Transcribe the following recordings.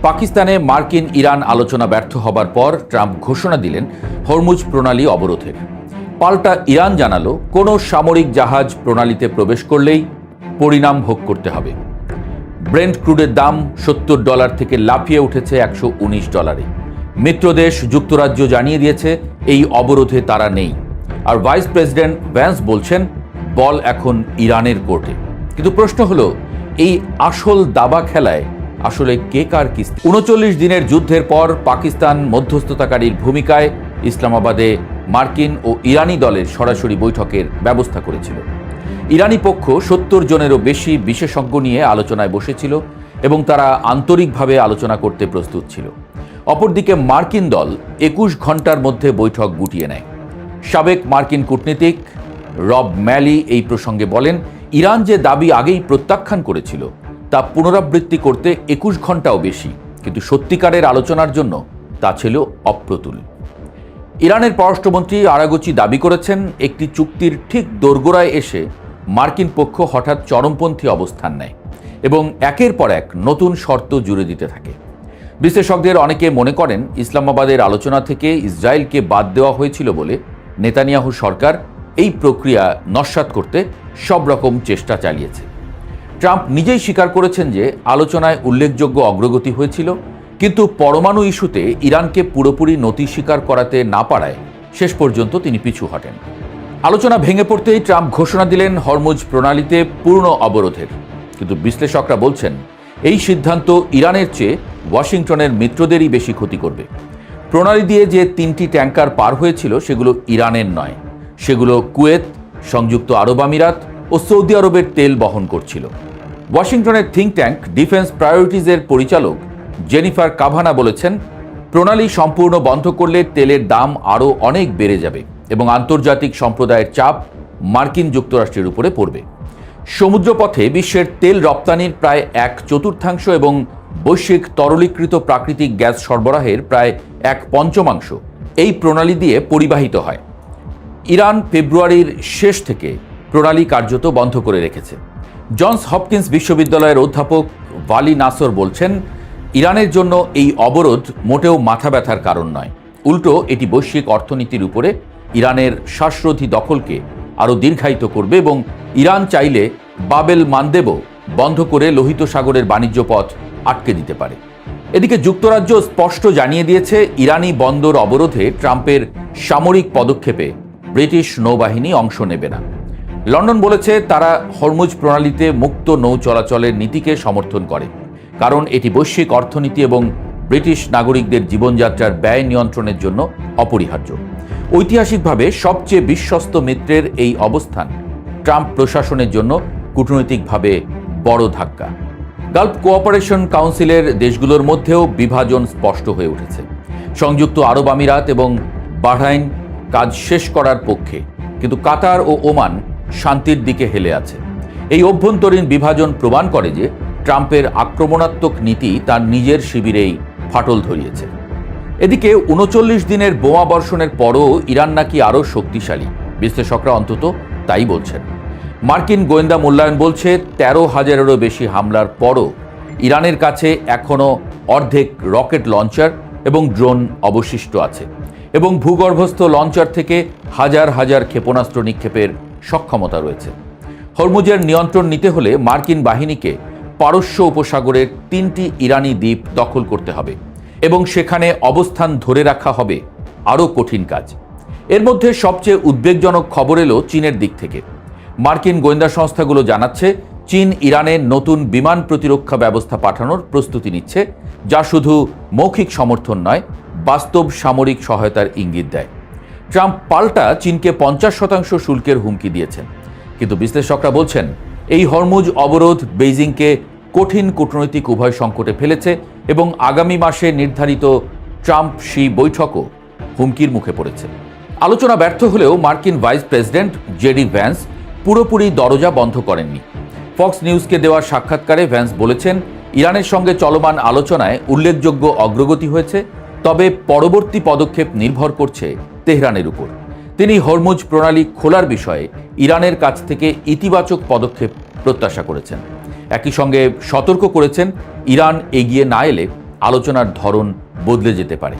পাকিস্তানে মার্কিন ইরান আলোচনা ব্যর্থ হবার পর ট্রাম্প ঘোষণা দিলেন হরমুজ প্রণালী অবরোধের। পাল্টা ইরান জানালো কোনো সামরিক জাহাজ প্রণালীতে প্রবেশ করলেই পরিণাম ভোগ করতে হবে। ব্রেন্ট ক্রুডের দাম $70 থেকে লাফিয়ে উঠেছে $119। মিত্রদেশ যুক্তরাজ্য জানিয়ে দিয়েছে এই অবরোধে তারা নেই। আর ভাইস প্রেসিডেন্ট ভ্যান্স বলছেন বল এখন ইরানের কোর্টে। কিন্তু প্রশ্ন হলো, এই আসল দাবা খেলায় আসলে কে কার কিস্তি? 39 দিনের যুদ্ধের পর পাকিস্তান মধ্যস্থতাকারীর ভূমিকায় ইসলামাবাদে মার্কিন ও ইরানি দলের সরাসরি বৈঠকের ব্যবস্থা করেছিল। ইরানি পক্ষ 70 জনেরও বেশি বিশেষজ্ঞ নিয়ে আলোচনায় বসেছিল এবং তারা আন্তরিকভাবে আলোচনা করতে প্রস্তুত ছিল। অপরদিকে মার্কিন দল 21 ঘন্টার মধ্যে বৈঠক গুটিয়ে নেয়। সাবেক মার্কিন কূটনীতিক রব ম্যালি এই প্রসঙ্গে বলেন, ইরান যে দাবি আগেই প্রত্যাখ্যান করেছিল তা পুনরাবৃত্তি করতে 21 ঘন্টাও বেশি, কিন্তু সত্যিকারের আলোচনার জন্য তা ছিল অপ্রতুল। ইরানের পররাষ্ট্রমন্ত্রী আরাগচি দাবি করেছেন, একটি চুক্তির ঠিক দোরগোড়ায় এসে মার্কিন পক্ষ হঠাৎ চরমপন্থী অবস্থান নেয় এবং একের পর এক নতুন শর্ত জুড়ে দিতে থাকে। বিশ্লেষকদের অনেকে মনে করেন ইসলামাবাদের আলোচনা থেকে ইসরায়েলকে বাদ দেওয়া হয়েছিল বলে নেতানিয়াহু সরকার এই প্রক্রিয়া নস্যাৎ করতে সব রকম চেষ্টা চালিয়েছে। ট্রাম্প নিজেই স্বীকার করেছেন যে আলোচনায় উল্লেখযোগ্য অগ্রগতি হয়েছিল, কিন্তু পরমাণু ইস্যুতে ইরানকে পুরোপুরি নতি স্বীকার করাতে না পারায় শেষ পর্যন্ত তিনি পিছু হটেন। আলোচনা ভেঙে পড়তেই ট্রাম্প ঘোষণা দিলেন হরমুজ প্রণালীতে পূর্ণ অবরোধের। কিন্তু বিশ্লেষকরা বলছেন এই সিদ্ধান্ত ইরানের চেয়ে ওয়াশিংটনের মিত্রদেরই বেশি ক্ষতি করবে। প্রণালী দিয়ে যে 3টি ট্যাঙ্কার পার হয়েছিল সেগুলো ইরানের নয়, সেগুলো কুয়েত, সংযুক্ত আরব আমিরাত ও সৌদি আরবের তেল বহন করছিল। ওয়াশিংটনের থিঙ্ক ট্যাঙ্ক ডিফেন্স প্রায়োরিটিজের পরিচালক জেনিফার কাভানা বলেছেন, প্রণালী সম্পূর্ণ বন্ধ করলে তেলের দাম আরও অনেক বেড়ে যাবে এবং আন্তর্জাতিক সম্প্রদায়ের চাপ মার্কিন যুক্তরাষ্ট্রের উপরে পড়বে। সমুদ্রপথে বিশ্বের তেল রপ্তানির প্রায় 1/4 এবং বৈশ্বিক তরলীকৃত প্রাকৃতিক গ্যাস সরবরাহের প্রায় 1/5 এই প্রণালী দিয়ে পরিবাহিত হয়। ইরান ফেব্রুয়ারির শেষ থেকে প্রণালী কার্যত বন্ধ করে রেখেছে। জনস হপকিন্স বিশ্ববিদ্যালয়ের অধ্যাপক ভালি নাসর বলছেন, ইরানের জন্য এই অবরোধ মোটেও মাথা ব্যথার কারণ নয়, উল্টো এটি বৈশ্বিক অর্থনীতির উপরে ইরানের শ্বাসরোধী দখলকে আরও দীর্ঘায়িত করবে এবং ইরান চাইলে বাবেল মানদেবও বন্ধ করে লোহিত সাগরের বাণিজ্য পথ আটকে দিতে পারে। এদিকে যুক্তরাজ্য স্পষ্ট জানিয়ে দিয়েছে, ইরানি বন্দর অবরোধে ট্রাম্পের সামরিক পদক্ষেপে ব্রিটিশ নৌবাহিনী অংশ নেবে না। লন্ডন বলেছে তারা হরমুজ প্রণালীতে মুক্ত নৌ চলাচলের নীতিকে সমর্থন করে, কারণ এটি বৈশ্বিক অর্থনীতি এবং ব্রিটিশ নাগরিকদের জীবনযাত্রার ব্যয় নিয়ন্ত্রণের জন্য অপরিহার্য। ঐতিহাসিকভাবে সবচেয়ে বিশ্বস্ত মিত্রের এই অবস্থান ট্রাম্প প্রশাসনের জন্য কূটনৈতিকভাবে বড় ধাক্কা। গালফ কোঅপারেশন কাউন্সিলের দেশগুলোর মধ্যেও বিভাজন স্পষ্ট হয়ে উঠেছে। সংযুক্ত আরব আমিরাত এবং বাহরাইন কাজ শেষ করার পক্ষে, কিন্তু কাতার ও ওমান শান্তির দিকে হেলে আছে। এই অভ্যন্তরীণ বিভাজন প্রমাণ করে যে ট্রাম্পের আক্রমণাত্মক নীতি তার নিজের শিবিরেই ফাটল ধরিয়েছে। এদিকে 39 দিনের বোমা বর্ষণের পরও ইরান নাকি আরও শক্তিশালী, বিশ্লেষকরা অন্তত তাই বলছেন। মার্কিন গোয়েন্দা মূল্যায়ন বলছে 13,000-এরও বেশি হামলার পরও ইরানের কাছে এখনও অর্ধেক রকেট লঞ্চার এবং ড্রোন অবশিষ্ট আছে এবং ভূগর্ভস্থ লঞ্চার থেকে হাজার হাজার ক্ষেপণাস্ত্র নিক্ষেপের সক্ষমতা রয়েছে। হরমুজের নিয়ন্ত্রণ নিতে হলে মার্কিন বাহিনীকে পারস্য উপসাগরের 3টি ইরানি দ্বীপ দখল করতে হবে এবং সেখানে অবস্থান ধরে রাখা হবে আরও কঠিন কাজ। এর মধ্যে সবচেয়ে উদ্বেগজনক খবর এলো চীনের দিক থেকে। মার্কিন গোয়েন্দা সংস্থাগুলো জানাচ্ছে, চীন ইরানের নতুন বিমান প্রতিরক্ষা ব্যবস্থা পাঠানোর প্রস্তুতি নিচ্ছে, যা শুধু মৌখিক সমর্থন নয়, বাস্তব সামরিক সহায়তার ইঙ্গিত দেয়। ট্রাম্প পাল্টা চীনকে 50% শুল্কের হুমকি দিয়েছেন, কিন্তু বিশ্লেষকরা বলছেন এই হরমুজ অবরোধ বেইজিংকে কঠিন কূটনৈতিক উভয় সংকটে ফেলেছে এবং আগামী মাসে নির্ধারিত ট্রাম্প শি বৈঠকও হুমকির মুখে পড়েছে। আলোচনা ব্যর্থ হলেও মার্কিন ভাইস প্রেসিডেন্ট জেডি ভ্যান্স পুরোপুরি দরজা বন্ধ করেননি। ফক্স নিউজকে দেওয়া সাক্ষাৎকারে ভ্যান্স বলেছেন, ইরানের সঙ্গে চলমান আলোচনায় উল্লেখযোগ্য অগ্রগতি হয়েছে, তবে পরবর্তী পদক্ষেপ নির্ভর করছে তেহরানের উপর। তিনি হরমুজ প্রণালী খোলার বিষয়ে ইরানের কাছ থেকে ইতিবাচক পদক্ষেপ প্রত্যাশা করেছেন। একই সঙ্গে সতর্ক করেছেন, ইরান এগিয়ে না এলে আলোচনার ধরন বদলে যেতে পারে।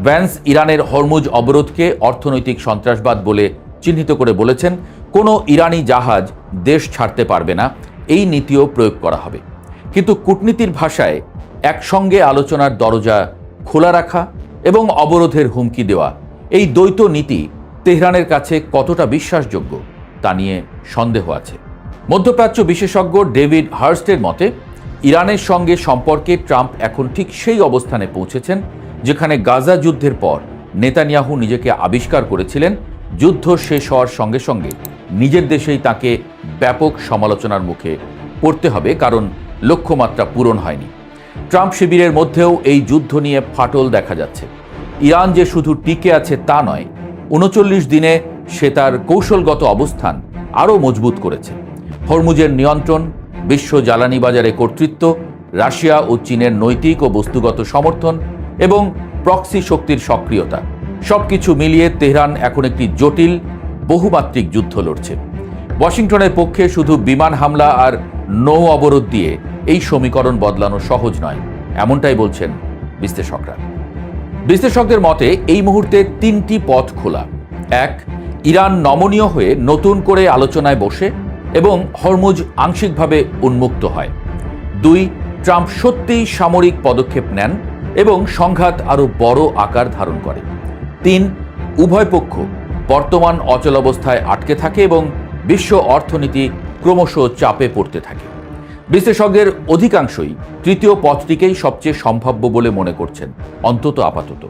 ভ্যান্স ইরানের হরমুজ অবরোধকে অর্থনৈতিক সন্ত্রাসবাদ বলে চিহ্নিত করে বলেছেন, কোনো ইরানি জাহাজ দেশ ছাড়তে পারবে না, এই নীতিও প্রয়োগ করা হবে। কিন্তু কূটনীতির ভাষায় একসঙ্গে আলোচনার দরজা খোলা রাখা এবং অবরোধের হুমকি দেওয়া, এই দ্বৈত নীতি তেহরানের কাছে কতটা বিশ্বাসযোগ্য তা নিয়ে সন্দেহ আছে। মধ্যপ্রাচ্য বিশেষজ্ঞ ডেভিড হার্স্টের মতে, ইরানের সঙ্গে সম্পর্কে ট্রাম্প এখন ঠিক সেই অবস্থানে পৌঁছেছেন যেখানে গাজা যুদ্ধের পর নেতানিয়াহু নিজেকে আবিষ্কার করেছিলেন। যুদ্ধ শেষ হওয়ার সঙ্গে সঙ্গে নিজের দেশেই তাকে ব্যাপক সমালোচনার মুখে পড়তে হবে, কারণ লক্ষ্যমাত্রা পূরণ হয়নি। ট্রাম্প শিবিরের মধ্যেও এই যুদ্ধ নিয়ে ফাটল দেখা যাচ্ছে। ইরান যে শুধু টিকে আছে তা নয়, ৩৯ দিনে সে তার কৌশলগত অবস্থান আরও মজবুত করেছে। হরমুজের নিয়ন্ত্রণ, বিশ্ব জ্বালানি বাজারে কর্তৃত্ব, রাশিয়া ও চীনের নৈতিক ও বস্তুগত সমর্থন এবং প্রক্সি শক্তির সক্রিয়তা, সবকিছু মিলিয়ে তেহরান এখন একটি জটিল বহুমাত্রিক যুদ্ধ লড়ছে। ওয়াশিংটনের পক্ষে শুধু বিমান হামলা আর নৌ অবরোধ দিয়ে এই সমীকরণ বদলানো সহজ নয়, এমনটাই বলছেন বিশ্লেষকরা। বিশ্লেষকদের মতে এই মুহূর্তে 3টি পথ খোলা। 1, ইরান নমনীয় হয়ে নতুন করে আলোচনায় বসে এবং হরমুজ আংশিকভাবে উন্মুক্ত হয়। 2, ট্রাম্প সত্যিই সামরিক পদক্ষেপ নেন এবং সংঘাত আরও বড় আকার ধারণ করে। 3, উভয় পক্ষ বর্তমান অচলাবস্থায় আটকে থাকে এবং বিশ্ব অর্থনীতি ক্রমশ চাপে পড়তে থাকে। বিশ্লেষকদের অধিকাংশই তৃতীয় পথটিকেই সবচেয়ে সম্ভাব্য বলে মনে করছেন, অন্তত আপাতত।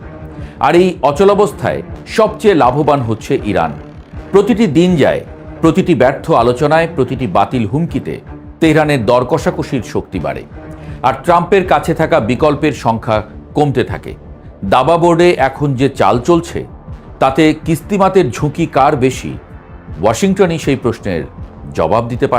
আর এই অচলাবস্থায় সবচেয়ে লাভবান হচ্ছে ইরান। প্রতিটি দিন যায়, প্রতিটি ব্যর্থ আলোচনায়, প্রতিটি বাতিল হুমকিতে তেহরানের দর কষাকষির শক্তি বাড়ে, আর ট্রাম্পের কাছে থাকা বিকল্পের সংখ্যা কমতে থাকে। দাবা বোর্ডে এখন যে চাল চলছে তাতে কিস্তিমাতের ঝুঁকি কার বেশি, ওয়াশিংটনই সেই প্রশ্নের জবাব দিতে পারে।